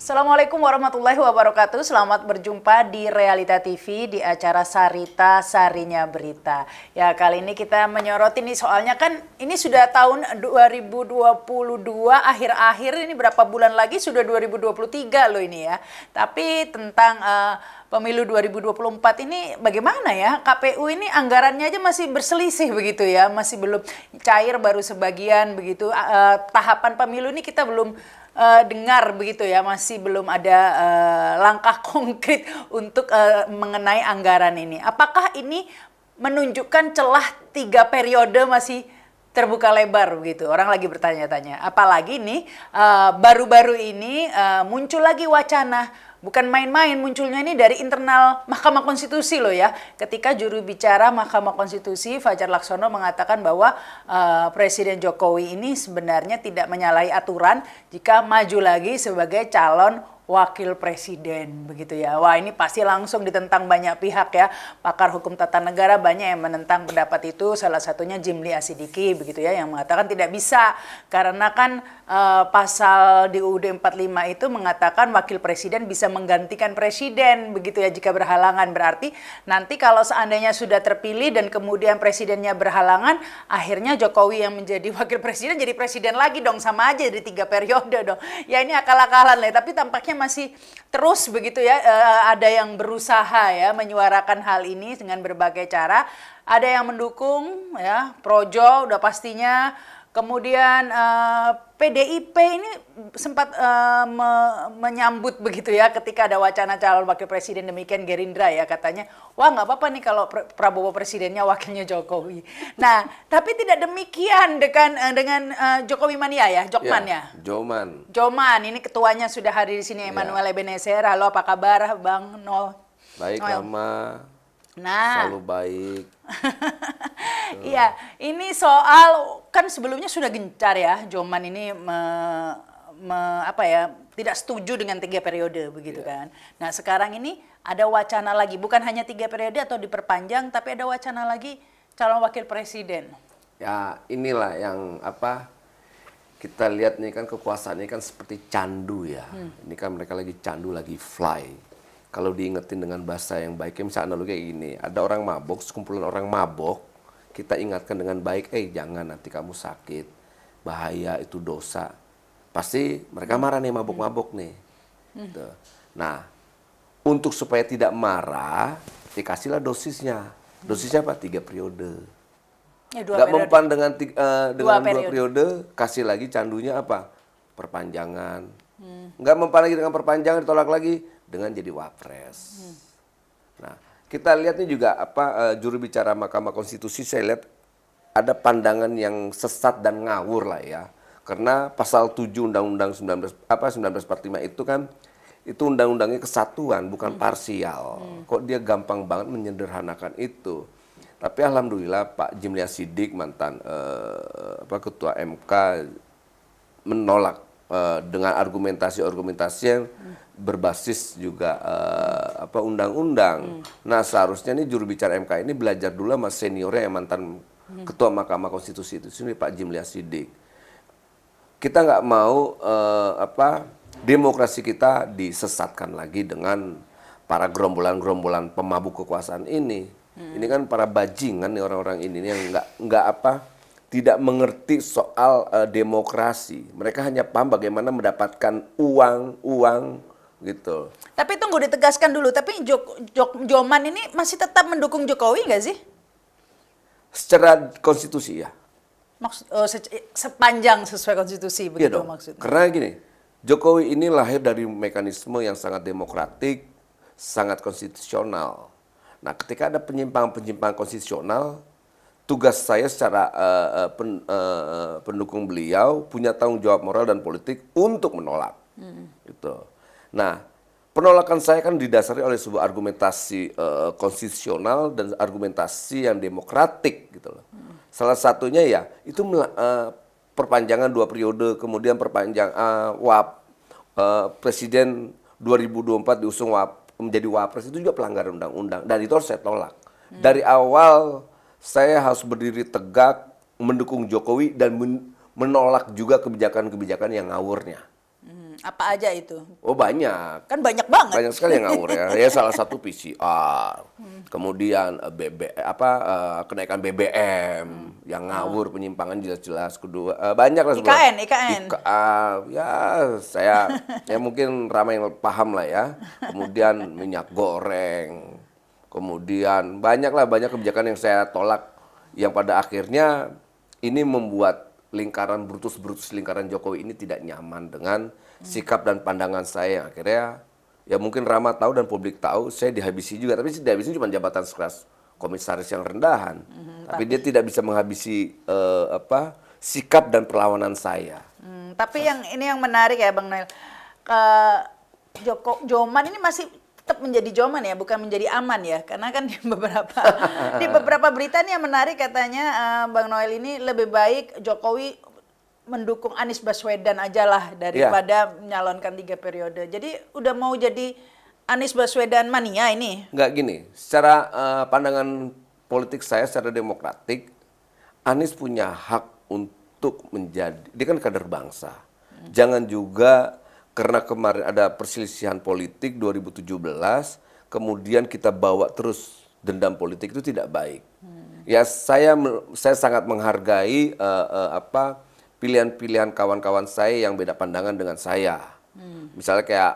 Assalamualaikum warahmatullahi wabarakatuh. Selamat berjumpa di Realita TV di acara Sarita Sarinya Berita. Ya, kali ini kita menyoroti nih, soalnya kan ini sudah tahun 2022 akhir-akhir, ini berapa bulan lagi sudah 2023 loh ini ya. Tapi tentang pemilu 2024 ini bagaimana ya? KPU ini anggarannya aja masih berselisih begitu ya, masih belum cair, baru sebagian begitu. Tahapan pemilu ini kita belum dengar begitu ya, masih belum ada langkah konkret untuk mengenai anggaran ini. Apakah ini menunjukkan celah 3 periode masih terbuka lebar begitu? Orang lagi bertanya-tanya. Apalagi nih baru-baru ini muncul lagi wacana. Bukan main-main, munculnya ini dari internal Mahkamah Konstitusi loh ya. Ketika juru bicara Mahkamah Konstitusi Fajar Laksono mengatakan bahwa Presiden Jokowi ini sebenarnya tidak menyalahi aturan jika maju lagi sebagai calon wakil presiden begitu ya. Wah, ini pasti langsung ditentang banyak pihak ya. Pakar hukum tata negara banyak yang menentang pendapat itu. Salah satunya Jimli Asidiki begitu ya, yang mengatakan tidak bisa karena kan pasal di UUD 45 itu mengatakan wakil presiden bisa menggantikan presiden begitu ya jika berhalangan. Berarti nanti kalau seandainya sudah terpilih dan kemudian presidennya berhalangan, akhirnya Jokowi yang menjadi wakil presiden jadi presiden lagi dong, sama aja dari 3 periode dong. Ya, ini akal-akalan lah, tapi tampaknya masih terus begitu ya, ada yang berusaha ya menyuarakan hal ini dengan berbagai cara. Ada yang mendukung ya, projo udah pastinya. Kemudian PDIP ini sempat menyambut begitu ya ketika ada wacana calon wakil presiden, demikian Gerindra ya, katanya wah nggak apa-apa nih kalau Prabowo presidennya, wakilnya Jokowi. Nah, tapi tidak demikian dengan Jokowi mania ya, Jokman ya. Joman, ini ketuanya sudah hadir di sini, Emmanuel Ebenezer. Halo, apa kabar Bang Nol? Baik, Lama. Nah, selalu baik. Iya, ini soal kan sebelumnya sudah gencar ya, Joman ini tidak setuju dengan 3 periode begitu kan. Nah, sekarang ini ada wacana lagi, bukan hanya 3 periode atau diperpanjang, tapi ada wacana lagi calon wakil presiden. Ya, inilah yang kita lihat nih kan, kekuasaan ini kan seperti candu ya. Ini kan mereka lagi candu, lagi fly. Kalau diingetin dengan bahasa yang baiknya, misalnya analogi kayak gini, ada orang mabok, sekumpulan orang mabok, kita ingatkan dengan baik, jangan nanti kamu sakit, bahaya, itu dosa. Pasti mereka marah nih, mabok-mabok nih. Gitu. Nah, untuk supaya tidak marah, dikasihlah dosisnya. Dosisnya apa? 3 periode. Ya, Nggak mempan dengan 2 periode. periode, kasih lagi candunya apa? Perpanjangan. Nggak mempan lagi dengan perpanjangan, ditolak lagi dengan jadi wapres. Nah, kita lihat nih juga juru bicara Mahkamah Konstitusi, saya lihat ada pandangan yang sesat dan ngawur lah ya. Karena pasal 7 Undang-Undang 1945 itu kan, itu undang-undangnya kesatuan, bukan parsial. Kok dia gampang banget menyederhanakan itu. Tapi alhamdulillah Pak Jimli Asidiki, mantan ketua MK, menolak dengan argumentasi yang berbasis juga undang-undang. Nah, seharusnya nih juru bicara MK ini belajar dulu sama seniornya yang mantan ketua Mahkamah Konstitusi itu sini, Pak Jimli Asidiki. Kita nggak mau demokrasi kita disesatkan lagi dengan para gerombolan-gerombolan pemabuk kekuasaan ini. Ini kan para bajingan nih, orang-orang ini yang tidak mengerti soal demokrasi. Mereka hanya paham bagaimana mendapatkan uang gitu. Tapi tunggu, ditegaskan dulu. Tapi Joman ini masih tetap mendukung Jokowi nggak sih? Secara konstitusi ya. Sepanjang sesuai konstitusi begitu Iya dong. maksudnya. Karena gini, Jokowi ini lahir dari mekanisme yang sangat demokratik, sangat konstitusional. Nah, ketika ada penyimpangan konstitusional, tugas saya secara pendukung beliau punya tanggung jawab moral dan politik untuk menolak. Gitu. Nah, penolakan saya kan didasari oleh sebuah argumentasi konstitusional dan argumentasi yang demokratik gitu loh. Salah satunya ya itu perpanjangan 2 periode, kemudian perpanjang presiden 2024 diusung menjadi wapres, itu juga pelanggaran undang-undang, dan itu harus saya tolak. Dari awal saya harus berdiri tegak mendukung Jokowi dan menolak juga kebijakan-kebijakan yang ngawurnya. Apa aja itu? Oh banyak. Kan banyak banget. Banyak sekali yang ngawur ya. Ya salah satu PCR, kemudian kenaikan BBM yang ngawur, penyimpangan jelas-jelas. Kedua banyak lah sebenarnya. IKN. Ya saya mungkin ramai yang paham lah ya. Kemudian minyak goreng, kemudian banyak kebijakan yang saya tolak yang pada akhirnya ini membuat lingkaran Jokowi ini tidak nyaman dengan sikap dan pandangan saya. Akhirnya ya mungkin Rama tahu dan publik tahu, saya dihabisi juga. Tapi dihabisi cuma jabatan sekelas komisaris yang rendahan. Tapi dia tidak bisa menghabisi sikap dan perlawanan saya. Tapi yang menarik ya Bang Noel, Joman ini masih tetap menjadi Joman ya, bukan menjadi aman ya, karena kan di beberapa berita nih yang menarik katanya Bang Noel ini lebih baik Jokowi mendukung Anies Baswedan aja lah daripada menyalonkan 3 periode. Jadi udah mau jadi Anies Baswedan mania ini? Enggak gini, secara pandangan politik saya secara demokratik, Anies punya hak untuk menjadi, dia kan kader bangsa. Jangan juga karena kemarin ada perselisihan politik 2017, kemudian kita bawa terus dendam politik, itu tidak baik. Ya saya sangat menghargai pilihan-pilihan kawan-kawan saya yang beda pandangan dengan saya. Misalnya kayak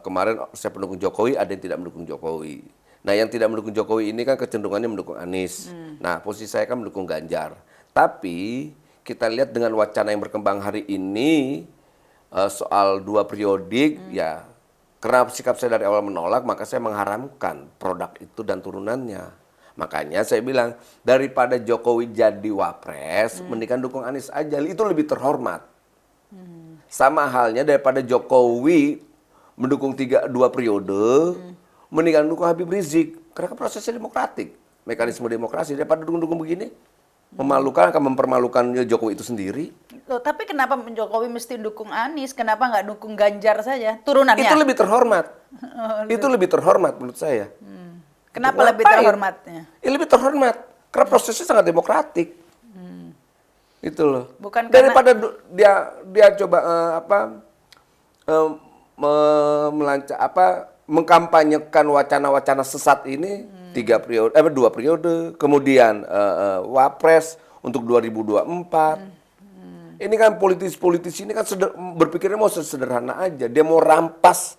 kemarin saya pendukung Jokowi, ada yang tidak mendukung Jokowi. Nah yang tidak mendukung Jokowi ini kan kecenderungannya mendukung Anies. Nah posisi saya kan mendukung Ganjar. Tapi kita lihat dengan wacana yang berkembang hari ini, soal 2 periodik, ya karena sikap saya dari awal menolak, maka saya mengharamkan produk itu dan turunannya. Makanya saya bilang, daripada Jokowi jadi wapres, mendingan dukung Anies aja, itu lebih terhormat. Sama halnya daripada Jokowi mendukung 2 periode, mendingan dukung Habib Rizik. Karena prosesnya demokratik, mekanisme demokrasi, daripada dukung-dukung begini. Memalukan, akan mempermalukan Jokowi itu sendiri. Loh, tapi kenapa Jokowi mesti dukung Anies? Kenapa nggak dukung Ganjar saja? Turunannya? Itu lebih terhormat. Itu lebih terhormat menurut saya. Kenapa lebih terhormatnya? Ya, lebih terhormat. Karena prosesnya sangat demokratik. Itu loh. Bukan daripada dia coba mengkampanyekan wacana-wacana sesat ini 2 periode, kemudian wapres untuk 2024. Ini kan politisi ini kan berpikirnya mau sederhana aja, dia mau rampas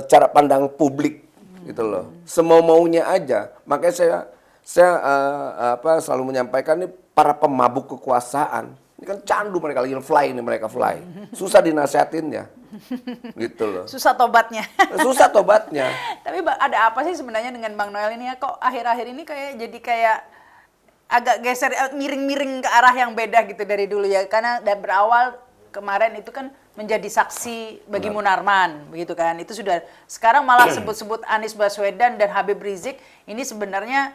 cara pandang publik gitu loh, semau-maunya aja. Makanya saya selalu menyampaikan nih, para pemabuk kekuasaan ini kan candu mereka, lagi fly, susah dinasihatinnya. Gitu loh. Susah tobatnya. Susah tobatnya. Tapi ada apa sih sebenarnya dengan Bang Noel ini ya? Kok akhir-akhir ini kayak agak geser, miring-miring ke arah yang beda gitu dari dulu ya? Karena berawal kemarin itu kan menjadi saksi bagi Munarman, begitu kan? Itu sudah, sekarang malah sebut-sebut Anies Baswedan dan Habib Rizik ini sebenarnya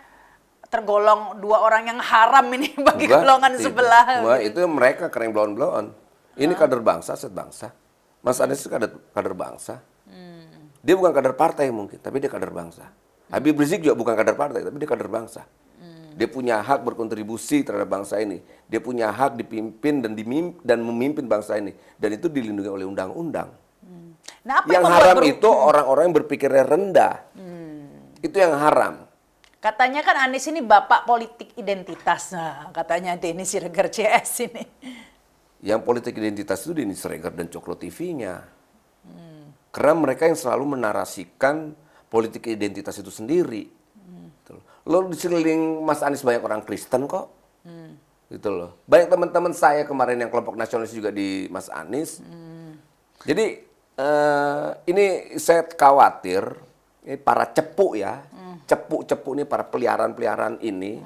tergolong 2 orang yang haram ini bagi golongan sebelah. Wah, itu mereka keren blon-blon. Ini kader bangsa, set bangsa. Mas Anies itu kader bangsa. Dia bukan kader partai mungkin, tapi dia kader bangsa. Habib Rizik juga bukan kader partai, tapi dia kader bangsa. Dia punya hak berkontribusi terhadap bangsa ini. Dia punya hak dipimpin dan memimpin bangsa ini. Dan itu dilindungi oleh undang-undang. Nah, yang haram itu orang-orang yang berpikirnya rendah. Itu yang haram. Katanya kan Anies ini bapak politik identitas. Nah, katanya Denny Siregar CS ini. Yang politik identitas itu Denny Siregar dan Cokro TV-nya. Karena mereka yang selalu menarasikan politik identitas itu sendiri. Lo di sekeliling Mas Anies banyak orang Kristen kok. Gitu loh. Banyak teman-teman saya kemarin yang kelompok nasionalis juga di Mas Anies. Jadi ini saya khawatir, ini para cepu ya. Cepu-cepu ini, para peliharaan-peliharaan ini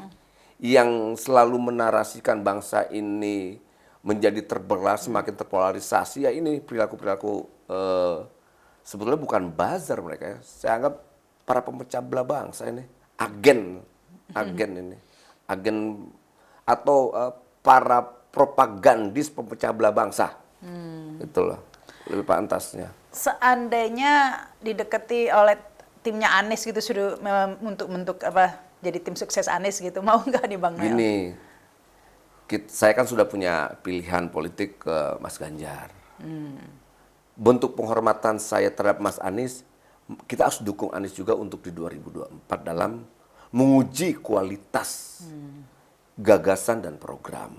yang selalu menarasikan bangsa ini menjadi terbelah, semakin terpolarisasi. Ya ini perilaku-perilaku sebetulnya bukan buzzer mereka ya. Saya anggap para pemecah belah bangsa ini, agen ini, agen atau para propagandis pemecah belah bangsa. Itulah lebih pantasnya. Seandainya didekati oleh timnya Anies gitu, sudah untuk jadi tim sukses Anies gitu, mau nggak nih Bang Noel? Gini, saya kan sudah punya pilihan politik ke Mas Ganjar. Bentuk penghormatan saya terhadap Mas Anies, kita harus dukung Anies juga untuk di 2024 dalam menguji kualitas gagasan dan program.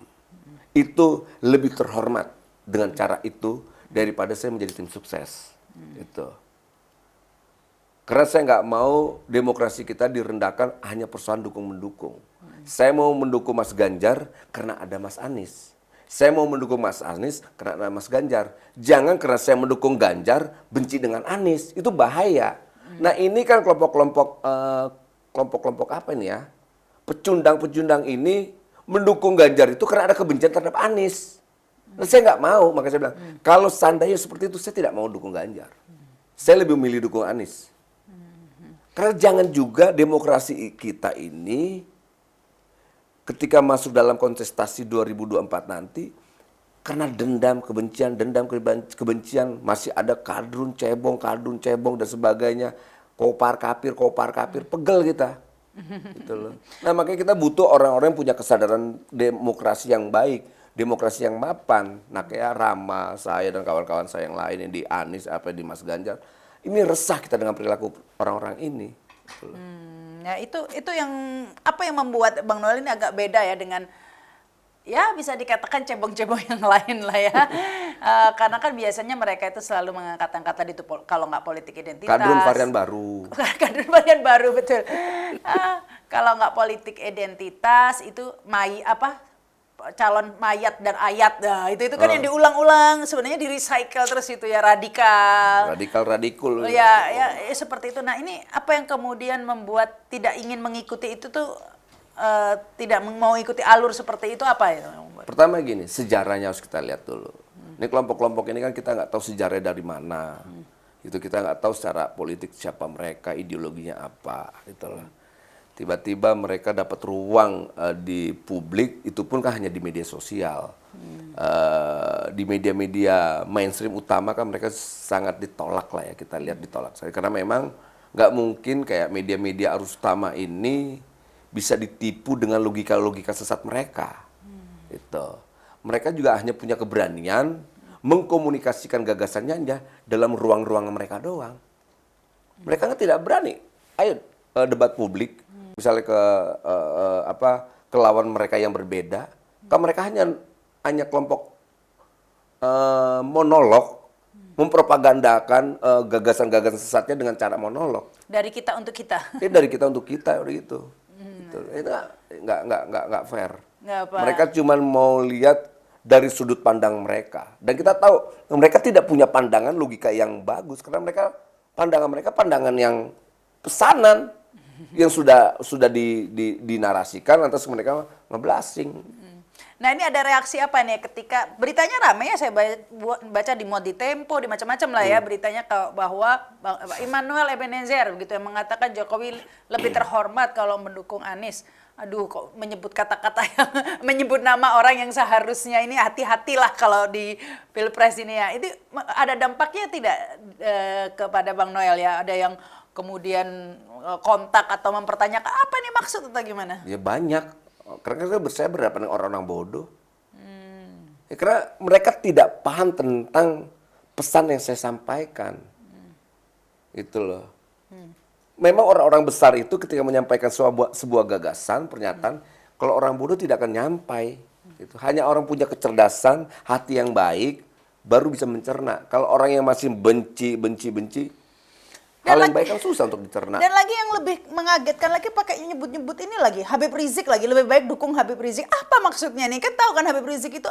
Itu lebih terhormat dengan cara itu daripada saya menjadi tim sukses. Itu. Karena saya nggak mau demokrasi kita direndahkan hanya persoalan dukung-mendukung. Saya mau mendukung Mas Ganjar karena ada Mas Anies. Saya mau mendukung Mas Anies karena ada Mas Ganjar. Jangan karena saya mendukung Ganjar benci dengan Anies. Itu bahaya. Nah ini kan kelompok-kelompok apa ini ya? Pecundang-pecundang ini mendukung Ganjar itu karena ada kebencian terhadap Anies. Nah, saya nggak mau, makanya saya bilang, kalau seandainya seperti itu saya tidak mau dukung Ganjar. Saya lebih memilih dukung Anies. Karena jangan juga demokrasi kita ini ketika masuk dalam kontestasi 2024 nanti, karena dendam, kebencian, masih ada kadrun cebong, dan sebagainya, kopar kapir, pegel kita. Gitu loh. Nah makanya kita butuh orang-orang yang punya kesadaran demokrasi yang baik, demokrasi yang mapan. Nah kayak Rama, saya dan kawan-kawan saya yang lain yang di Anies, di Mas Ganjar. Ini resah kita dengan perilaku orang-orang ini. Gitu loh. Ya itu yang apa yang membuat Bang Noel ini agak beda ya dengan ya bisa dikatakan cebong-cebong yang lain lah ya. Karena kan biasanya mereka itu selalu mengangkat-angkatan itu kalau nggak politik identitas. Kadrun varian baru. Kadrun varian baru betul. Kalau nggak politik identitas itu calon mayat dan ayat. Nah, itu kan yang diulang-ulang sebenarnya di-recycle terus itu ya radikal. Radikul. Ya seperti itu. Nah, ini apa yang kemudian membuat tidak ingin mengikuti itu tuh tidak mau ikuti alur seperti itu apa ya? Pertama gini, sejarahnya harus kita lihat dulu. Ini kelompok-kelompok ini kan kita nggak tahu sejarahnya dari mana. Itu kita nggak tahu secara politik siapa mereka, ideologinya apa, gitu lah. Tiba-tiba mereka dapat ruang di publik, itu pun kan hanya di media sosial. Di media-media mainstream utama kan mereka sangat ditolak lah ya, kita lihat ditolak. Karena memang nggak mungkin kayak media-media arus utama ini bisa ditipu dengan logika-logika sesat mereka. Itu. Mereka juga hanya punya keberanian mengkomunikasikan gagasannya aja dalam ruang-ruang mereka doang. Mereka kan tidak berani. Ayo debat publik, misalnya ke lawan mereka yang berbeda, kan mereka hanya kelompok monolog, mempropagandakan gagasan-gagasan sesatnya dengan cara monolog. Dari kita untuk kita. Dari kita untuk kita, udah gitu. Itu nggak fair. Mereka cuma mau lihat dari sudut pandang mereka, dan kita tahu mereka tidak punya pandangan logika yang bagus karena pandangan yang pesanan yang sudah dinarasikan, lantas mereka ngeblasing. Nah ini ada reaksi apa nih ketika beritanya ramai ya, saya baca di Tempo, di macam-macam lah ya beritanya bahwa Immanuel Ebenezer begitu yang mengatakan Jokowi lebih terhormat kalau mendukung Anies. Aduh kok menyebut kata-kata yang menyebut nama orang yang seharusnya ini hati-hatilah kalau di Pilpres ini ya. Itu ada dampaknya tidak kepada Bang Noel ya? Ada yang kemudian kontak atau mempertanyakan apa nih maksud atau gimana? Ya banyak. Karena saya berhadapan dengan orang-orang bodoh. Ya, karena mereka tidak paham tentang pesan yang saya sampaikan. Itu loh. Memang orang-orang besar itu ketika menyampaikan sebuah gagasan, pernyataan, kalau orang bodoh tidak akan nyampai. Gitu. Hanya orang punya kecerdasan, hati yang baik, baru bisa mencerna. Kalau orang yang masih benci, hal yang baik kan susah untuk dicerna. Dan lagi yang lebih mengagetkan lagi pakai nyebut-nyebut ini lagi, Habib Rizik lagi, lebih baik dukung Habib Rizik. Apa maksudnya nih? Kan tahu kan Habib Rizik itu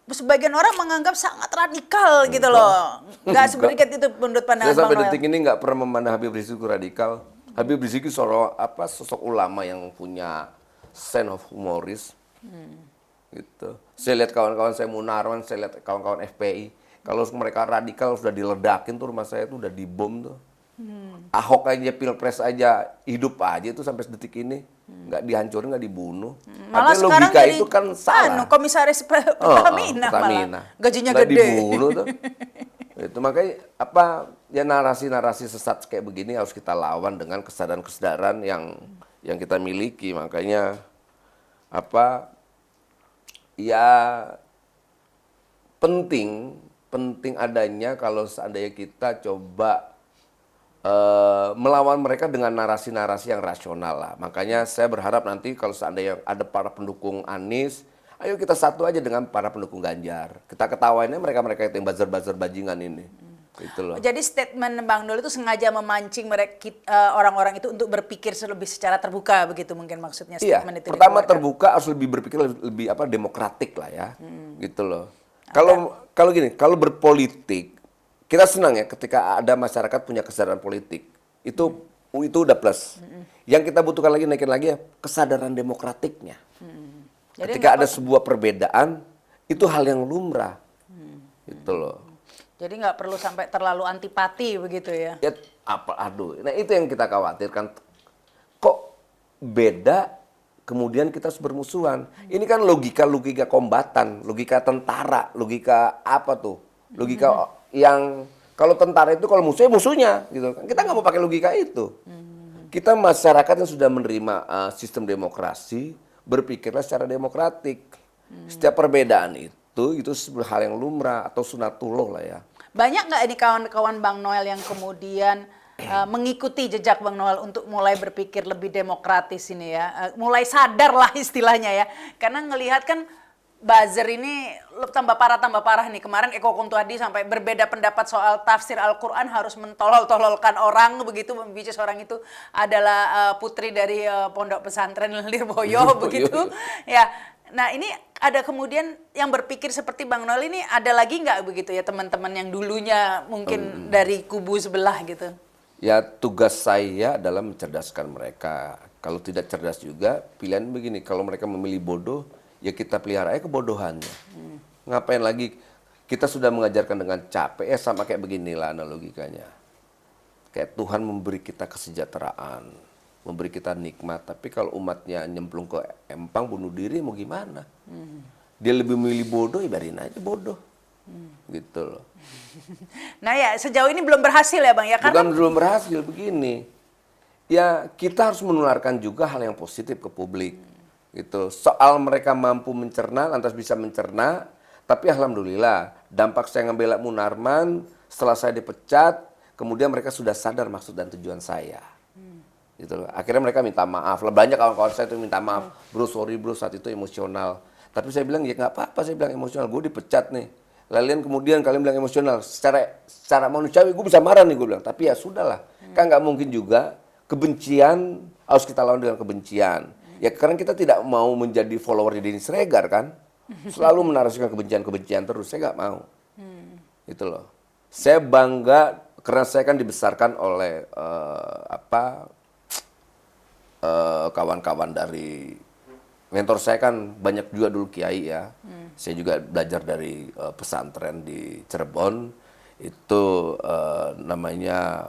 sebagian orang menganggap sangat radikal gitu loh. Nggak sedikit itu menurut pandangan Bang Noel. Saya sampai detik ini nggak pernah memandang Habib Rizik itu radikal. Habib Rizik itu sosok ulama yang punya sense of humoris. Gitu. Saya lihat kawan-kawan saya Munarwan, saya lihat kawan-kawan FPI. Kalau mereka radikal sudah diledakin tuh rumah saya tuh udah dibom tuh. Ahok aja Pilpres aja hidup aja itu sampai detik ini nggak dihancurin, nggak dibunuh. Malah artinya sekarang logika jadi itu kan salah. Komisaris Pertamina malah gajinya nggak gede. Dibunuh tuh. Itu makanya ya narasi-narasi sesat kayak begini harus kita lawan dengan kesadaran-kesadaran yang kita miliki. Makanya ya penting penting adanya kalau seandainya kita coba melawan mereka dengan narasi-narasi yang rasional lah. Makanya saya berharap nanti kalau seandainya ada para pendukung Anies, ayo kita satu aja dengan para pendukung Ganjar. Kita ketawainnya mereka-mereka yang buzzer-buzzer bajingan ini. Itu loh. Jadi statement Bang Dul itu sengaja memancing mereka orang-orang itu untuk berpikir lebih secara terbuka begitu mungkin maksudnya Iya, statement itu. pertama dikeluarkan. terbuka harus lebih berpikir lebih apa demokratik lah ya. Gitu loh. Kalau gini, kalau berpolitik kita senang ya ketika ada masyarakat punya kesadaran politik. Itu udah plus. Yang kita butuhkan lagi naikin lagi ya kesadaran demokratiknya. Jadi Ketika ada sebuah perbedaan itu hal yang lumrah. Gitu loh. Jadi nggak perlu sampai terlalu antipati begitu ya. Ya nah itu yang kita khawatirkan. Kok beda kemudian kita harus bermusuhan. Ini kan logika kombatan, logika tentara, logika apa tuh? Logika yang kalau tentara itu kalau musuhnya gitu kan. Kita nggak mau pakai logika itu. Kita masyarakat yang sudah menerima sistem demokrasi, berpikirlah secara demokratik. Setiap perbedaan itu sebuah hal yang lumrah atau sunatullah lah ya. Banyak nggak ini kawan-kawan Bang Noel yang kemudian mengikuti jejak Bang Noel untuk mulai berpikir lebih demokratis ini ya, mulai sadar lah istilahnya ya, karena ngelihat kan buzzer ini tambah parah nih. Kemarin Eko Kuntuadi sampai berbeda pendapat soal tafsir Al-Quran harus mentolol-tololkan orang begitu, which is orang itu adalah putri dari pondok pesantren Lirboyo begitu ya. Nah ini ada kemudian yang berpikir seperti Bang Noel ini ada lagi nggak begitu ya teman-teman yang dulunya mungkin dari kubu sebelah gitu? Ya tugas saya adalah mencerdaskan mereka. Kalau tidak cerdas juga pilihan begini, kalau mereka memilih bodoh ya kita pelihara aja kebodohannya. Ngapain lagi kita sudah mengajarkan dengan capek ya sama kayak beginilah analogikanya. Kayak Tuhan memberi kita kesejahteraan, memberi kita nikmat, tapi kalau umatnya nyemplung ke empang bunuh diri mau gimana? Dia lebih memilih bodoh, ya biarin aja bodoh. Gitu loh. Nah ya sejauh ini belum berhasil ya Bang ya, karena Bukan belum berhasil begini. Ya kita harus menularkan juga hal yang positif ke publik. Gitu. Soal mereka mampu mencerna, lantas bisa mencerna, tapi alhamdulillah dampak saya ngebela Munarman setelah saya dipecat, kemudian mereka sudah sadar maksud dan tujuan saya. Gitu loh. Akhirnya mereka minta maaf. Banyak kawan-kawan saya itu minta maaf. Bro, sorry bro, saat itu emosional. Tapi saya bilang ya nggak apa-apa, saya bilang emosional. Gue dipecat nih. Lalu kemudian kalian bilang emosional. Secara manusiawi gue bisa marah nih gue bilang. Tapi ya sudahlah. Kan nggak mungkin juga kebencian harus kita lawan dengan kebencian. Ya karena kita tidak mau menjadi follower Denny Sregar kan. Selalu menarasikan kebencian-kebencian terus. Saya nggak mau. Gitu loh. Saya bangga karena saya kan dibesarkan oleh kawan-kawan dari mentor saya kan banyak juga dulu kiai ya. Saya juga belajar dari pesantren di Cirebon itu namanya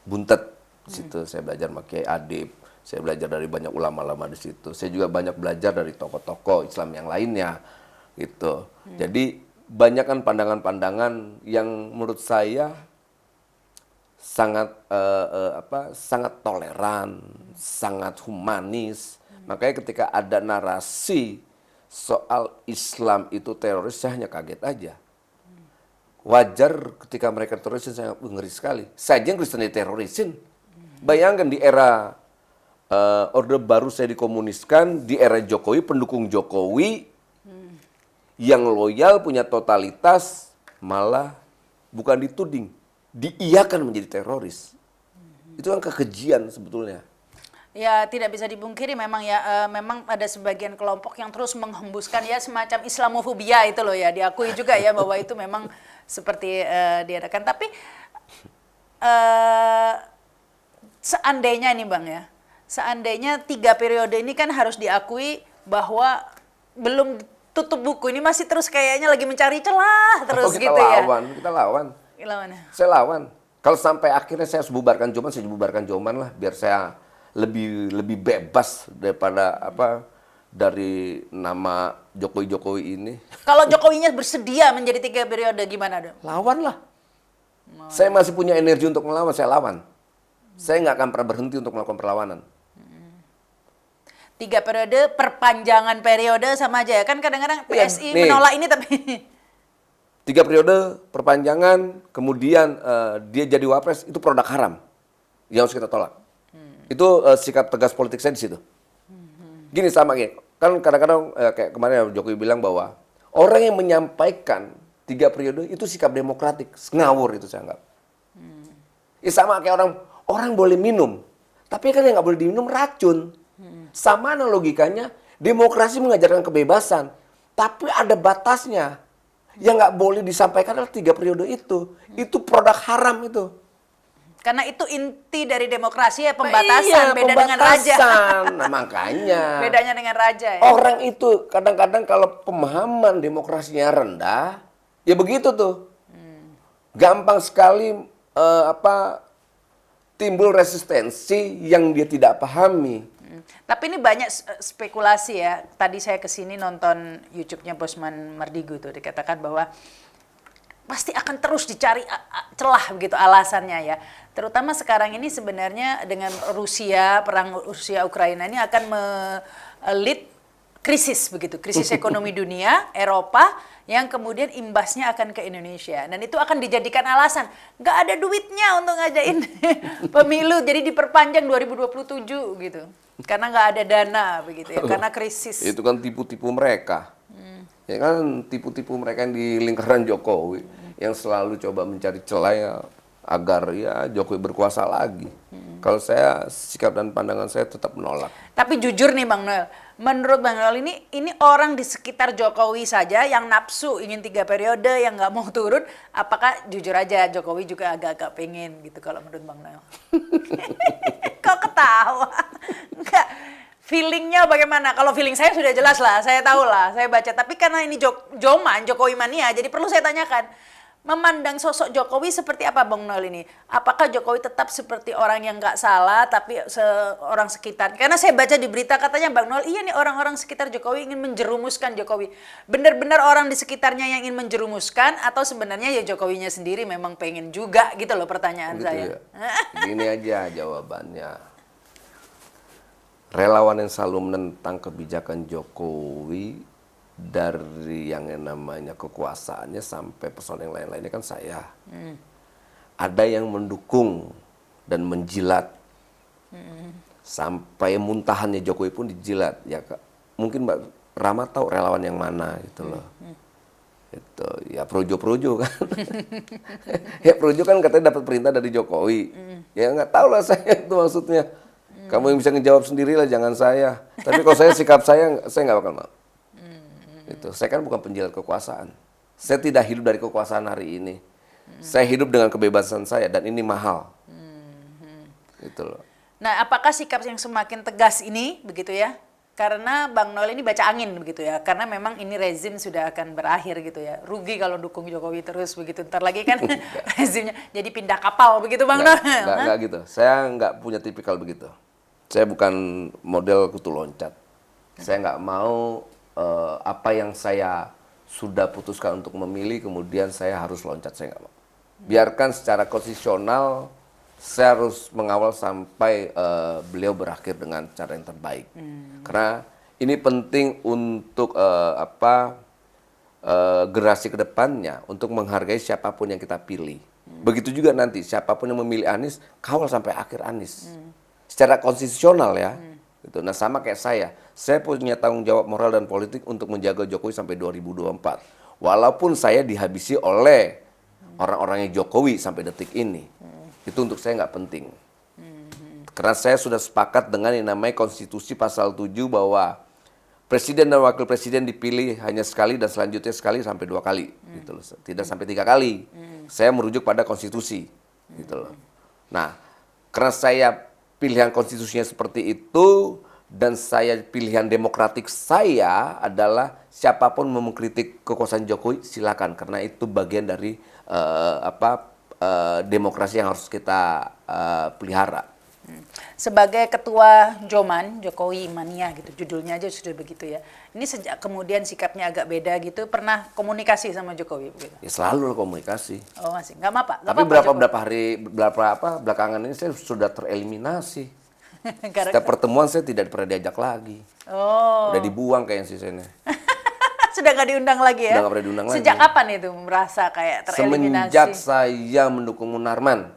Buntet. Di situ saya belajar sama Kiai Adib. Saya belajar dari banyak ulama-ulama di situ. Saya juga banyak belajar dari tokoh-tokoh Islam yang lainnya gitu. Jadi banyak kan pandangan-pandangan yang menurut saya sangat sangat toleran, sangat humanis. Makanya ketika ada narasi soal Islam itu teroris, saya hanya kaget aja. Wajar ketika mereka terorisin, saya ngeri sekali. Saya aja yang Kristen diterorisin. Bayangkan di era Orde Baru saya dikomuniskan, di era Jokowi, pendukung Jokowi yang loyal, punya totalitas, malah bukan dituding, diiyakan menjadi teroris. Itu kan kekejian sebetulnya. ya tidak bisa dipungkiri memang ya, memang ada sebagian kelompok yang terus menghembuskan ya semacam Islamofobia itu loh ya, diakui juga ya bahwa itu memang seperti diadakan. Tapi seandainya nih Bang ya, seandainya 3 periode ini kan harus diakui bahwa belum tutup buku, ini masih terus kayaknya lagi mencari celah terus kita gitu lawan, ya. kita lawan. Lawannya. Saya lawan. Kalau sampai akhirnya saya harus bubarkan Joman, saya bubarkan Joman lah, biar saya lebih bebas daripada dari nama Jokowi ini. Kalau Jokowinya bersedia menjadi 3 periode gimana dong? Lawan lah. Saya masih punya energi untuk melawan, saya lawan. Saya nggak akan pernah berhenti untuk melakukan perlawanan. 3 periode, perpanjangan periode sama aja ya. Kan kadang-kadang Iya, PSI nih. menolak ini tapi 3 periode, perpanjangan, kemudian dia jadi wapres, itu produk haram yang harus kita tolak. Itu sikap tegas politik saya di situ. Gini sama gini, kan kadang-kadang kayak kemarin Jokowi bilang bahwa orang yang menyampaikan 3 periode itu sikap demokratik, ngawur itu saya anggap. Ya sama kayak orang boleh minum, tapi kan yang nggak boleh diminum racun. Sama logikanya, demokrasi mengajarkan kebebasan, tapi ada batasnya. Yang nggak boleh disampaikan adalah 3 periode itu. Itu produk haram itu. Karena itu inti dari demokrasi ya, pembatasan, Iya, beda dengan raja. Nah, makanya. Bedanya dengan raja ya. Orang itu kadang-kadang kalau pemahaman demokrasinya rendah, ya begitu tuh. Gampang sekali timbul resistensi yang dia tidak pahami. Tapi ini banyak spekulasi ya. Tadi saya kesini nonton YouTube-nya Bosman Mardigu tuh, dikatakan bahwa pasti akan terus dicari celah begitu alasannya ya. Terutama sekarang ini sebenarnya dengan perang Rusia Ukraina ini akan lead krisis begitu, krisis ekonomi dunia, Eropa yang kemudian imbasnya akan ke Indonesia dan itu akan dijadikan alasan nggak ada duitnya untuk ngajain pemilu jadi diperpanjang 2027 gitu karena nggak ada dana begitu ya karena krisis. Itu kan tipu-tipu mereka. Ya kan tipu-tipu mereka yang di lingkaran Jokowi yang selalu coba mencari celah ya, agar ya Jokowi berkuasa lagi. Kalau saya sikap dan pandangan saya tetap menolak. Tapi jujur nih Bang Noel, menurut Bang Noel ini orang di sekitar Jokowi saja yang nafsu ingin 3 periode yang nggak mau turun, apakah jujur aja Jokowi juga agak-agak pengen gitu kalau menurut Bang Noel? Kok ketawa? Enggak. Feelingnya bagaimana? Kalau feeling saya sudah jelas lah, saya tahu lah, saya baca. Tapi karena ini Jokowi mania, jadi perlu saya tanyakan. Memandang sosok Jokowi seperti apa Bang Noel ini? Apakah Jokowi tetap seperti orang yang nggak salah, tapi orang sekitar? Karena saya baca di berita katanya Bang Noel, iya nih orang-orang sekitar Jokowi ingin menjerumuskan Jokowi. Benar-benar orang di sekitarnya yang ingin menjerumuskan, atau sebenarnya ya Jokowinya sendiri memang pengen juga gitu loh pertanyaan Gitu saya. ya. Gini aja jawabannya. Relawan yang selalu menentang kebijakan Jokowi dari yang namanya kekuasaannya sampai persoalan yang lain-lainnya kan saya. Ada yang mendukung dan menjilat. Sampai muntahannya Jokowi pun dijilat. Ya, mungkin Mbak Rama tahu relawan yang mana gitu loh. Itu ya projo-projo kan. Ya projo kan katanya dapat perintah dari Jokowi. Ya nggak tahu lah saya itu maksudnya. Kamu yang bisa ngejawab sendiri lah, jangan saya. Tapi kalau saya sikap saya nggak bakal mau. Itu saya kan bukan penjilat kekuasaan. Saya tidak hidup dari kekuasaan hari ini. Saya hidup dengan kebebasan saya dan ini mahal. Itu loh. Nah, apakah sikap yang semakin tegas ini begitu ya? Karena Bang Noel ini baca angin begitu ya. Karena memang ini rezim sudah akan berakhir gitu ya. Rugi kalau dukung Jokowi terus begitu. Ntar lagi kan rezimnya jadi pindah kapal begitu Bang Noel. Nggak gitu. Saya nggak punya tipikal begitu. Saya bukan model kutu loncat. Saya nggak mau apa yang saya sudah putuskan untuk memilih kemudian saya harus loncat, saya nggak mau. Biarkan secara konstitusional saya harus mengawal sampai beliau berakhir dengan cara yang terbaik. Karena ini penting untuk generasi kedepannya untuk menghargai siapapun yang kita pilih. Begitu juga nanti siapapun yang memilih Anies, kawal sampai akhir Anies. Secara konstitusional ya. Gitu. Nah sama kayak saya punya tanggung jawab moral dan politik untuk menjaga Jokowi sampai 2024. Walaupun saya dihabisi oleh orang-orangnya Jokowi sampai detik ini. Itu untuk saya nggak penting. Karena saya sudah sepakat dengan yang namanya konstitusi pasal 7 bahwa presiden dan wakil presiden dipilih hanya sekali dan selanjutnya sekali sampai 2 kali. Gitu loh. Tidak sampai 3 kali. Saya merujuk pada konstitusi. Gitu loh. Nah karena saya pilihan konstitusinya seperti itu dan saya pilihan demokratik saya adalah siapapun mau mengkritik kekuasaan Jokowi silakan karena itu bagian dari demokrasi yang harus kita pelihara. Sebagai ketua Joman, Jokowi Mania gitu, judulnya aja sudah begitu ya. Ini sejak kemudian sikapnya agak beda gitu, pernah komunikasi sama Jokowi begitu? Ya selalu komunikasi. Oh masih, nggak apa-apa. Tapi belakangan ini saya sudah tereliminasi. Setiap pertemuan saya tidak pernah diajak lagi. Oh. Udah dibuang kayak sisanya. Sudah nggak diundang lagi ya? Udah nggak pernah diundang lagi. Sejak kapan itu merasa kayak tereliminasi? Semenjak saya mendukung Munarman.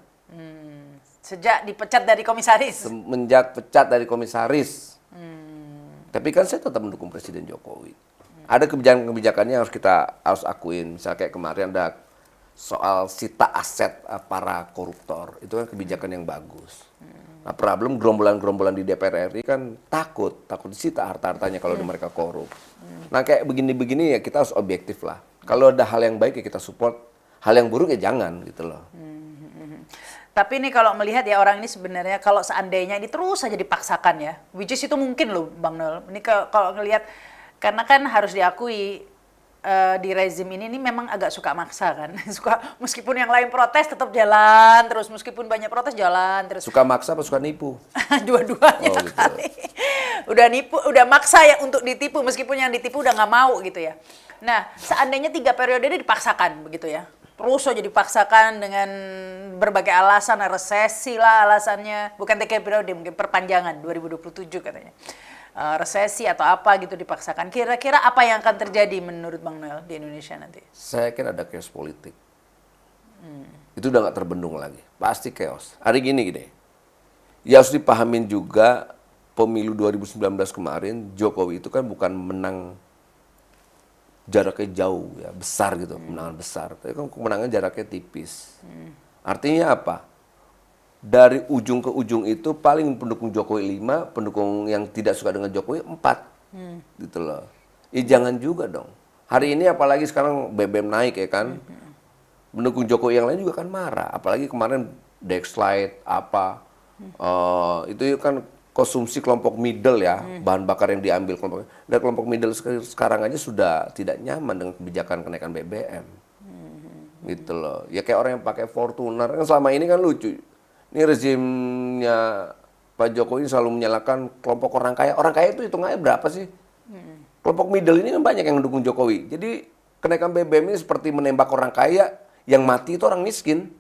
Sejak dipecat dari komisaris? Semenjak pecat dari komisaris. Tapi kan saya tetap mendukung Presiden Jokowi. Ada kebijakan-kebijakannya yang harus akuin. Misalnya kayak kemarin ada soal sita aset para koruptor. Itu kan kebijakan yang bagus. Nah, problem gerombolan-gerombolan di DPR RI kan takut disita harta-hartanya kalau mereka korup. Nah, kayak begini-begini ya kita harus objektif lah. Kalau ada hal yang baik ya kita support, hal yang buruk ya jangan gitu loh. Tapi ini kalau melihat ya orang ini sebenarnya kalau seandainya ini terus saja dipaksakan ya, which is itu mungkin loh Bang Noel. Ini kalau ngelihat, karena kan harus diakui di rezim ini memang agak suka maksa kan. Suka meskipun yang lain protes tetap jalan terus, meskipun banyak protes jalan terus. Suka maksa apa suka nipu? Dua-duanya Oh, gitu. kali. Udah nipu, udah maksa ya untuk ditipu meskipun yang ditipu udah nggak mau gitu ya. Nah, seandainya 3 periode ini dipaksakan begitu ya. Terus aja dipaksakan dengan berbagai alasan, resesi lah alasannya, bukan 3 periode, mungkin perpanjangan 2027 katanya. Resesi atau apa gitu dipaksakan. Kira-kira apa yang akan terjadi menurut Bang Noel di Indonesia nanti? Saya kira ada chaos politik. Itu udah nggak terbendung lagi. Pasti chaos. Hari gini. Ya harus dipahamin juga pemilu 2019 kemarin, Jokowi itu kan bukan menang jaraknya jauh ya, besar gitu, kemenangan besar. Tapi kan kemenangan jaraknya tipis. Artinya apa? Dari ujung ke ujung itu paling pendukung Jokowi 5, pendukung yang tidak suka dengan Jokowi 4. Gitu loh. Jangan juga dong. Hari ini apalagi sekarang BBM naik ya kan. Pendukung Jokowi yang lain juga kan marah. Apalagi kemarin Dexlite apa. Itu kan konsumsi kelompok middle ya. Bahan bakar yang diambil kelompok. Dan kelompok middle sekarang aja sudah tidak nyaman dengan kebijakan kenaikan BBM. Gitu loh. Ya kayak orang yang pakai Fortuner. Kan selama ini kan lucu. Ini rezimnya Pak Jokowi selalu menyalahkan kelompok orang kaya. Orang kaya itu hitungannya berapa sih? Kelompok middle ini kan banyak yang mendukung Jokowi. Jadi kenaikan BBM ini seperti menembak orang kaya, yang mati itu orang miskin.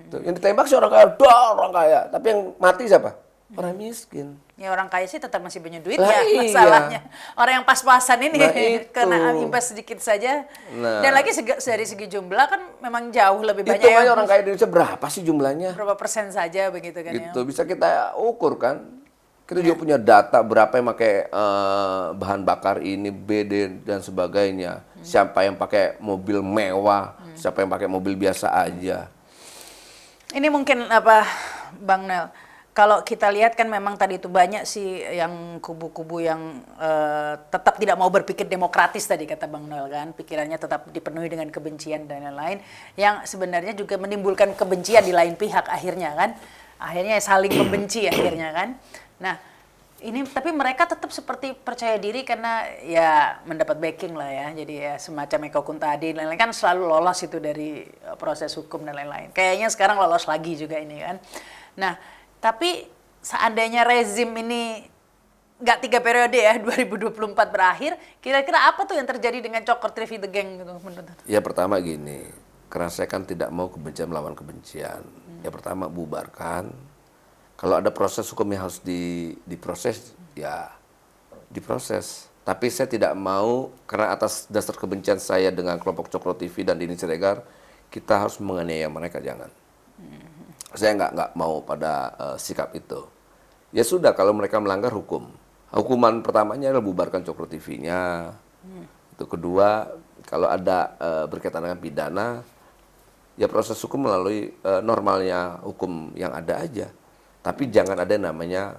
Tuh, yang ditembak sih orang kaya, orang kaya. Tapi yang mati siapa? Orang miskin. Ya orang kaya sih tetap masih punya duit Lah, ya iya. masalahnya. Orang yang pas-pasan ini Nah, itu. kena imbas sedikit saja. Nah. Dan lagi dari segi jumlah kan memang jauh lebih banyak Itu aja yang orang kaya di Indonesia berapa sih jumlahnya? berapa persen saja begitu kan ya. Gitu, bisa kita ukur kan. Kita juga punya data berapa yang pakai bahan bakar ini, BD dan sebagainya. Siapa yang pakai mobil mewah, siapa yang pakai mobil biasa aja. Ini mungkin apa Bang Nel, kalau kita lihat kan memang tadi itu banyak sih yang kubu-kubu yang tetap tidak mau berpikir demokratis tadi kata Bang Noel kan, pikirannya tetap dipenuhi dengan kebencian dan lain-lain, yang sebenarnya juga menimbulkan kebencian di lain pihak akhirnya saling membenci akhirnya kan. Nah ini tapi mereka tetap seperti percaya diri karena ya mendapat backing lah ya, jadi ya semacam Eko Kuntadi dan lain-lain kan selalu lolos itu dari proses hukum dan lain-lain. Kayaknya sekarang lolos lagi juga ini kan. Nah tapi seandainya rezim ini nggak 3 periode ya, 2024 berakhir, kira-kira apa tuh yang terjadi dengan Cokro TV The Gang gitu menurut? Ya pertama gini, karena saya kan tidak mau kebencian melawan kebencian. Ya pertama bubarkan. Kalau ada proses hukum yang harus diproses, ya diproses. Tapi saya tidak mau karena atas dasar kebencian saya dengan kelompok Cokro TV dan Denny Siregar, kita harus menganiaya mereka, jangan. Saya nggak mau pada sikap itu. Ya sudah, kalau mereka melanggar hukum. Hukuman pertamanya adalah bubarkan Cokro TV-nya. Itu kedua, kalau ada berkaitan dengan pidana, ya proses hukum melalui normalnya hukum yang ada aja. Tapi jangan ada yang namanya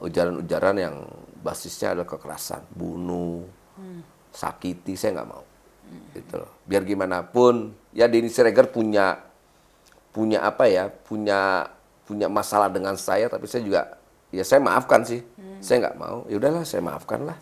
ujaran-ujaran yang basisnya adalah kekerasan, bunuh, sakiti, saya nggak mau. Gitu loh. Biar gimana pun, ya Denny Siregar punya apa ya, punya masalah dengan saya, tapi saya juga, ya saya maafkan sih. Saya nggak mau, ya udahlah saya maafkan lah.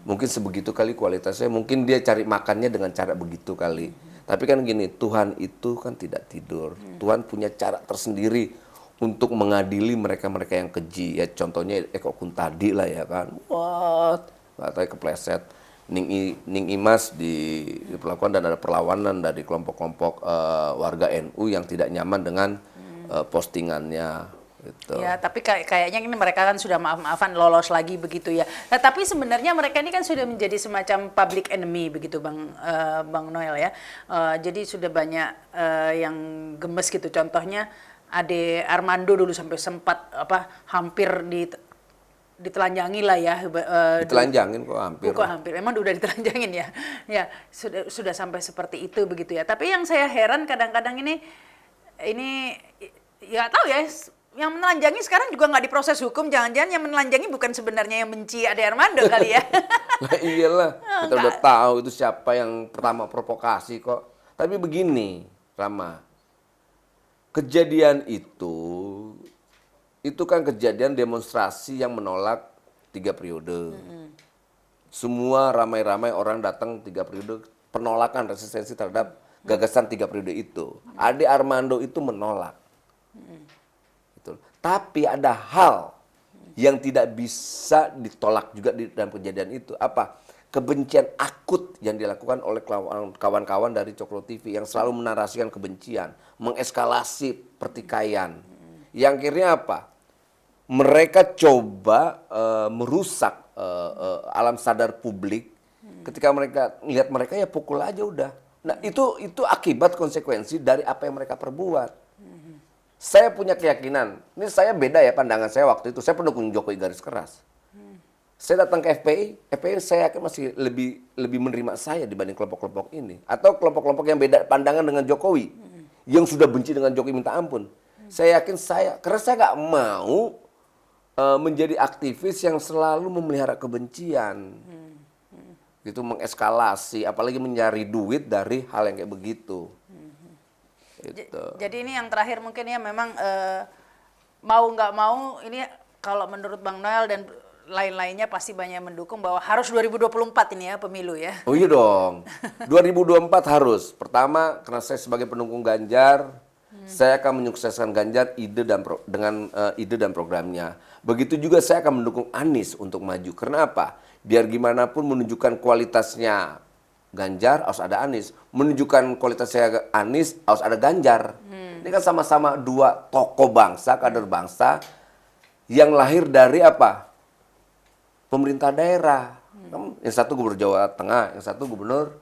Mungkin sebegitu kali kualitasnya, mungkin dia cari makannya dengan cara begitu kali. Tapi kan gini, Tuhan itu kan tidak tidur. Tuhan punya cara tersendiri untuk mengadili mereka-mereka yang keji. Ya contohnya Eko Kuntadi lah ya kan. What? Nggak tahu kepleset. Ning Imas diperlakukan dan ada perlawanan dari kelompok-kelompok warga NU yang tidak nyaman dengan postingannya Gitu. Ya, tapi kayaknya ini mereka kan sudah maaf-maafan lolos lagi begitu ya. Nah, tapi sebenarnya mereka ini kan sudah menjadi semacam public enemy begitu Bang Noel ya. Jadi sudah banyak yang gemes gitu. Contohnya Ade Armando dulu sampai sempat hampir ditelanjangi lah ya. Ditelanjangin kok hampir. Kok hampir, emang udah ditelanjangin ya? Ya, sudah sampai seperti itu begitu ya. Tapi yang saya heran kadang-kadang ini ya tahu ya, yang menelanjangi sekarang juga nggak diproses hukum. Jangan-jangan yang menelanjangi bukan sebenarnya yang benci Ade Armando kali ya? Lah iyalah, kita udah tahu itu siapa yang pertama provokasi kok. Tapi begini, Rama, kejadian itu kan kejadian demonstrasi yang menolak 3 periode. Semua ramai-ramai orang datang 3 periode, penolakan resistensi terhadap gagasan 3 periode itu. Ade Armando itu menolak. Tapi ada hal yang tidak bisa ditolak juga di dalam kejadian itu. Apa? Kebencian akut yang dilakukan oleh kawan-kawan dari Cokro TV yang selalu menarasikan kebencian, mengeskalasi pertikaian. Yang akhirnya apa? Mereka coba merusak alam sadar publik. Ketika mereka lihat mereka ya pukul aja udah. Nah, itu akibat konsekuensi dari apa yang mereka perbuat. Saya punya keyakinan, ini saya beda ya pandangan saya waktu itu, saya pendukung Jokowi garis keras. Saya datang ke FPI saya yakin masih lebih menerima saya dibanding kelompok-kelompok ini. Atau kelompok-kelompok yang beda pandangan dengan Jokowi, yang sudah benci dengan Jokowi minta ampun. Saya yakin karena saya nggak mau menjadi aktivis yang selalu memelihara kebencian. Gitu, mengeskalasi, apalagi mencari duit dari hal yang kayak begitu. Gitu. Jadi ini yang terakhir mungkin ya memang mau nggak mau ini kalau menurut Bang Noel dan lain-lainnya pasti banyak yang mendukung bahwa harus 2024 ini ya pemilu ya. Oh iya dong, 2024 harus. Pertama karena saya sebagai pendukung Ganjar, saya akan menyukseskan Ganjar dengan ide dan programnya. Begitu juga saya akan mendukung Anies untuk maju. Karena apa? Biar gimana pun menunjukkan kualitasnya Ganjar harus ada Anies, menunjukkan kualitasnya Anies harus ada Ganjar. Ini kan sama-sama 2 tokoh bangsa, kader bangsa yang lahir dari apa? Pemerintah daerah. Yang satu gubernur Jawa Tengah, yang satu gubernur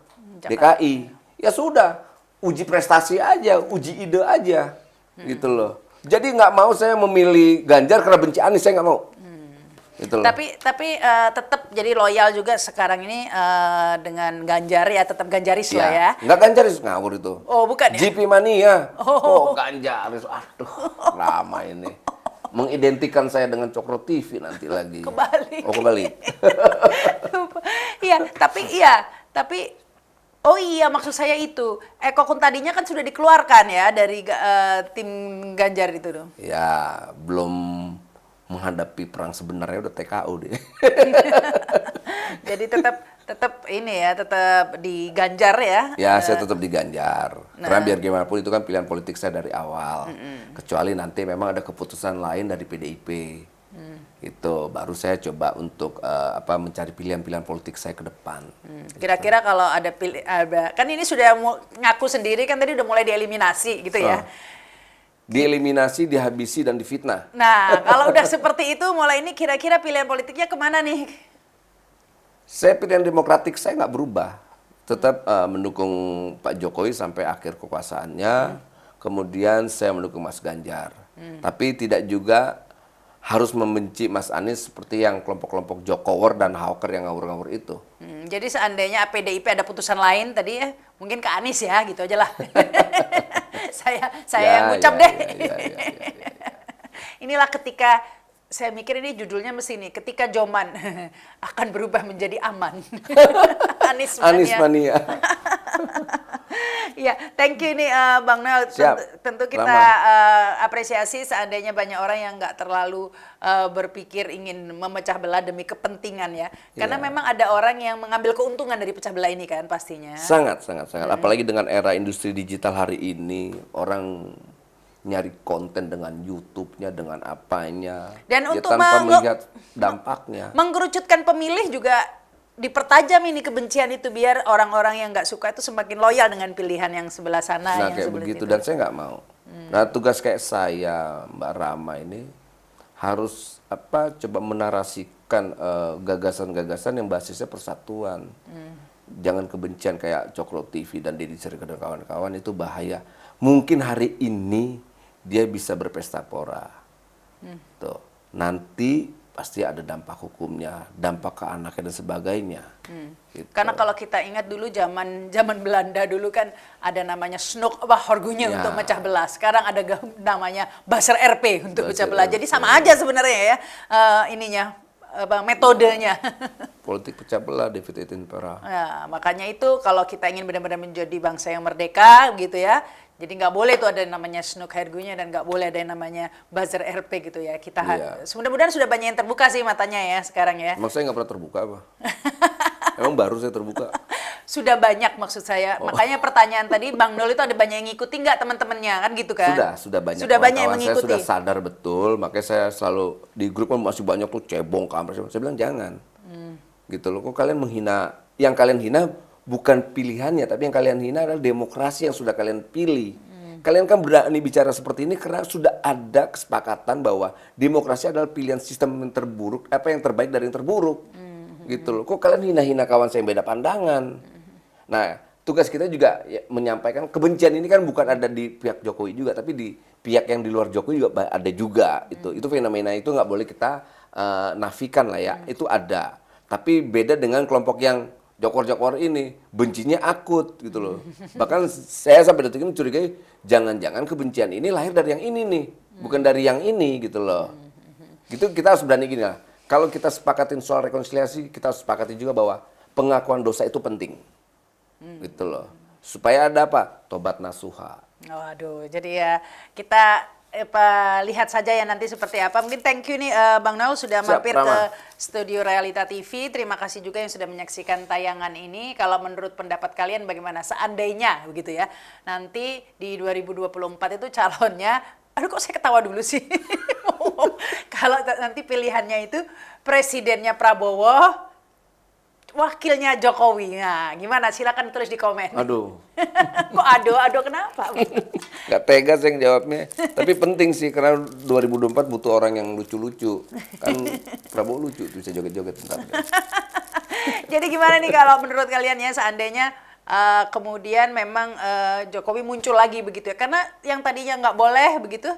DKI. Ya sudah, uji prestasi aja, uji ide aja, gitu loh. Jadi nggak mau saya memilih Ganjar karena benci Anies, saya nggak mau. Gitu loh. Tapi tetap jadi loyal juga sekarang ini dengan Ganjar ya, tetap Ganjaris lah ya. Nggak Ganjaris, ngawur itu. Oh bukan ya? GP Mania. Oh Ganjaris, aduh lama ini. Mengidentikan saya dengan Cokro TV nanti lagi. Kebalik. Oh kebalik. tapi oh iya maksud saya itu. Eko Kun tadinya kan sudah dikeluarkan ya dari tim Ganjar itu dong. Ya, belum menghadapi perang sebenarnya udah TKO deh. Jadi tetap ini ya, tetap di Ganjar ya. Ya, saya tetap di Ganjar. Karena biar gimana pun itu kan pilihan politik saya dari awal. Kecuali nanti memang ada keputusan lain dari PDIP. Itu baru saya coba untuk mencari pilihan-pilihan politik saya ke depan. Kira-kira kalau ada kan ini sudah ngaku sendiri kan tadi udah mulai dieliminasi gitu ya. Dieliminasi, dihabisi, dan difitnah. Nah, kalau udah seperti itu, mulai ini kira-kira pilihan politiknya kemana nih? Saya pilihan demokratik saya nggak berubah. Tetap mendukung Pak Jokowi sampai akhir kekuasaannya. Kemudian saya mendukung Mas Ganjar. Tapi tidak juga harus membenci Mas Anies seperti yang kelompok-kelompok Jokower dan Hawker yang ngawur-ngawur itu. Jadi seandainya PDIP ada putusan lain tadi ya, mungkin ke Anies ya, gitu aja lah. saya yang ngucap deh. Inilah ketika saya mikir ini judulnya mesti nih, ketika Joman akan berubah menjadi aman. Anies Mania. Ya, thank you nih Bang Noel. Tentu kita apresiasi seandainya banyak orang yang nggak terlalu berpikir ingin memecah belah demi kepentingan ya. Karena memang ada orang yang mengambil keuntungan dari pecah belah ini kan pastinya. Sangat. Apalagi dengan era industri digital hari ini, orang nyari konten dengan YouTube-nya, dengan apanya. Dan untuk tanpa melihat dampaknya. Mengkerucutkan pemilih juga dipertajam ini kebencian itu biar orang-orang yang nggak suka itu semakin loyal dengan pilihan yang sebelah sana. Nah kayak begitu dan saya nggak mau. Nah, tugas kayak saya, Mbak Rama ini harus coba menarasikan gagasan-gagasan yang basisnya persatuan. Jangan kebencian kayak Cokro TV dan Deddy Cerika dan kawan-kawan, itu bahaya. Mungkin hari ini dia bisa berpesta pora. Tuh. Nanti pasti ada dampak hukumnya, dampak ke anaknya dan sebagainya. Gitu. Karena kalau kita ingat dulu zaman Belanda dulu kan ada namanya snoek horgunya Ya. untuk mecah belah. Sekarang ada namanya buzzer RP untuk Buzzer mecah belah. Jadi sama aja sebenarnya ya ininya metodenya. Politik pecah belah, David Attenborough. Ya, makanya itu kalau kita ingin benar-benar menjadi bangsa yang merdeka gitu ya. Jadi nggak boleh tuh ada yang namanya snoek hergunya dan nggak boleh ada yang namanya buzzer RP gitu ya. Kita Iya. mudah-mudahan sudah banyak yang terbuka sih matanya ya sekarang ya. Emang saya nggak pernah terbuka apa? Emang baru saya terbuka? Sudah banyak maksud saya. Makanya pertanyaan tadi Bang Nol itu ada banyak yang ngikuti nggak teman-temannya kan gitu kan? Sudah banyak. Sudah banyak yang Kawan-kawan saya mengikuti. sudah sadar betul, makanya saya selalu di grup kan masih banyak tuh cebong kampret. Saya bilang jangan. Gitu loh, kok kalian menghina, yang kalian hina bukan pilihannya, tapi yang kalian hina adalah demokrasi yang sudah kalian pilih. Kalian kan berani bicara seperti ini karena sudah ada kesepakatan bahwa demokrasi adalah pilihan sistem yang terburuk, yang terbaik dari yang terburuk. Gitu loh, kok kalian hina-hina kawan saya yang beda pandangan. Nah, tugas kita juga menyampaikan kebencian ini kan bukan ada di pihak Jokowi juga, tapi di pihak yang di luar Jokowi juga ada juga. Itu fenomena itu nggak boleh kita nafikan lah ya, itu ada. Tapi beda dengan kelompok yang jokor-jokor ini, bencinya akut gitu loh. Bahkan saya sampai detik ini curigai, jangan-jangan kebencian ini lahir dari yang ini nih, bukan dari yang ini gitu loh. Gitu kita harus berani gini lah. Kalau kita sepakatin soal rekonsiliasi, kita harus sepakati juga bahwa pengakuan dosa itu penting. Gitu loh. Supaya ada apa? Tobat nasuha. Waduh, jadi ya kita lihat saja ya nanti seperti apa. Mungkin thank you nih Bang Naul sudah Siap, mampir Rama. ke Studio Realita TV. Terima kasih juga yang sudah menyaksikan tayangan ini. Kalau menurut pendapat kalian bagaimana? Seandainya begitu ya. Nanti di 2024 itu calonnya, aduh kok saya ketawa dulu sih. Kalau nanti pilihannya itu presidennya Prabowo, wakilnya Jokowi. Nah, gimana? Silakan tulis di komen. Aduh, Kok aduh kenapa? nggak tega saya jawabnya. Tapi penting sih karena 2024 butuh orang yang lucu-lucu. Kan Prabowo lucu tuh, bisa joget-joget ntar. Jadi gimana nih kalau menurut kalian ya seandainya kemudian memang Jokowi muncul lagi begitu ya? Karena yang tadinya nggak boleh begitu,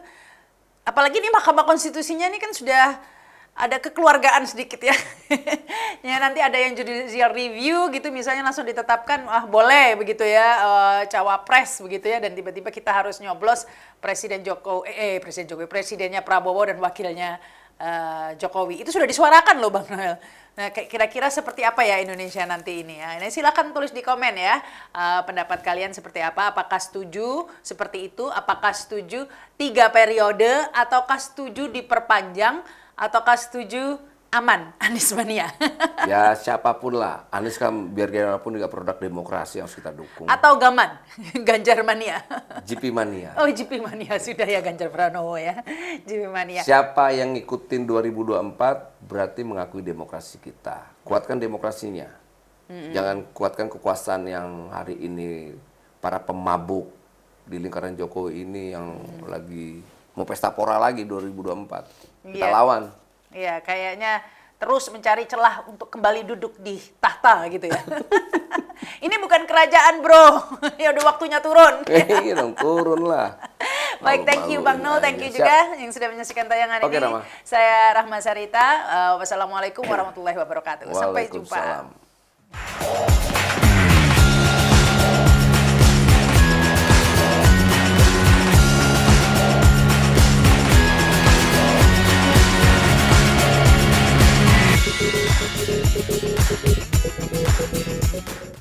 apalagi nih Mahkamah Konstitusinya ini kan sudah ada kekeluargaan sedikit ya. Ya nanti ada yang judicial review gitu misalnya langsung ditetapkan boleh begitu ya cawapres begitu ya, dan tiba-tiba kita harus nyoblos presidennya Prabowo dan wakilnya Jokowi. Itu sudah disuarakan loh Bang Noel. Nah, kira-kira seperti apa ya Indonesia nanti ini ya? Nah, silakan tulis di komen ya pendapat kalian seperti apa. Apakah setuju seperti itu? Apakah setuju 3 periode? Ataukah setuju diperpanjang? Ataukah setuju aman Anies Mania? Ya siapapun lah, Anies kan biar gimana pun juga produk demokrasi yang harus kita dukung. Atau Gaman? Ganjar Mania? GP Mania. Oh, GP Mania sudah ya, Ganjar Pranowo ya. GP Mania. Siapa yang ngikutin 2024 berarti mengakui demokrasi kita. Kuatkan demokrasinya. Jangan kuatkan kekuasaan yang hari ini para pemabuk di lingkaran Jokowi ini yang lagi mau pesta pora lagi 2024. Kita Iya. lawan. Iya, kayaknya terus mencari celah untuk kembali duduk di tahta gitu ya. Ini bukan kerajaan, bro. Ya udah waktunya turun. Iya dong, turun lah. Baik, thank you Bang Nol, thank you Siap. juga yang sudah menyaksikan tayangan Oke, ini. Rama. Saya Rahma Sarita. Wassalamualaikum warahmatullahi wabarakatuh. Sampai jumpa. Waalaikumsalam.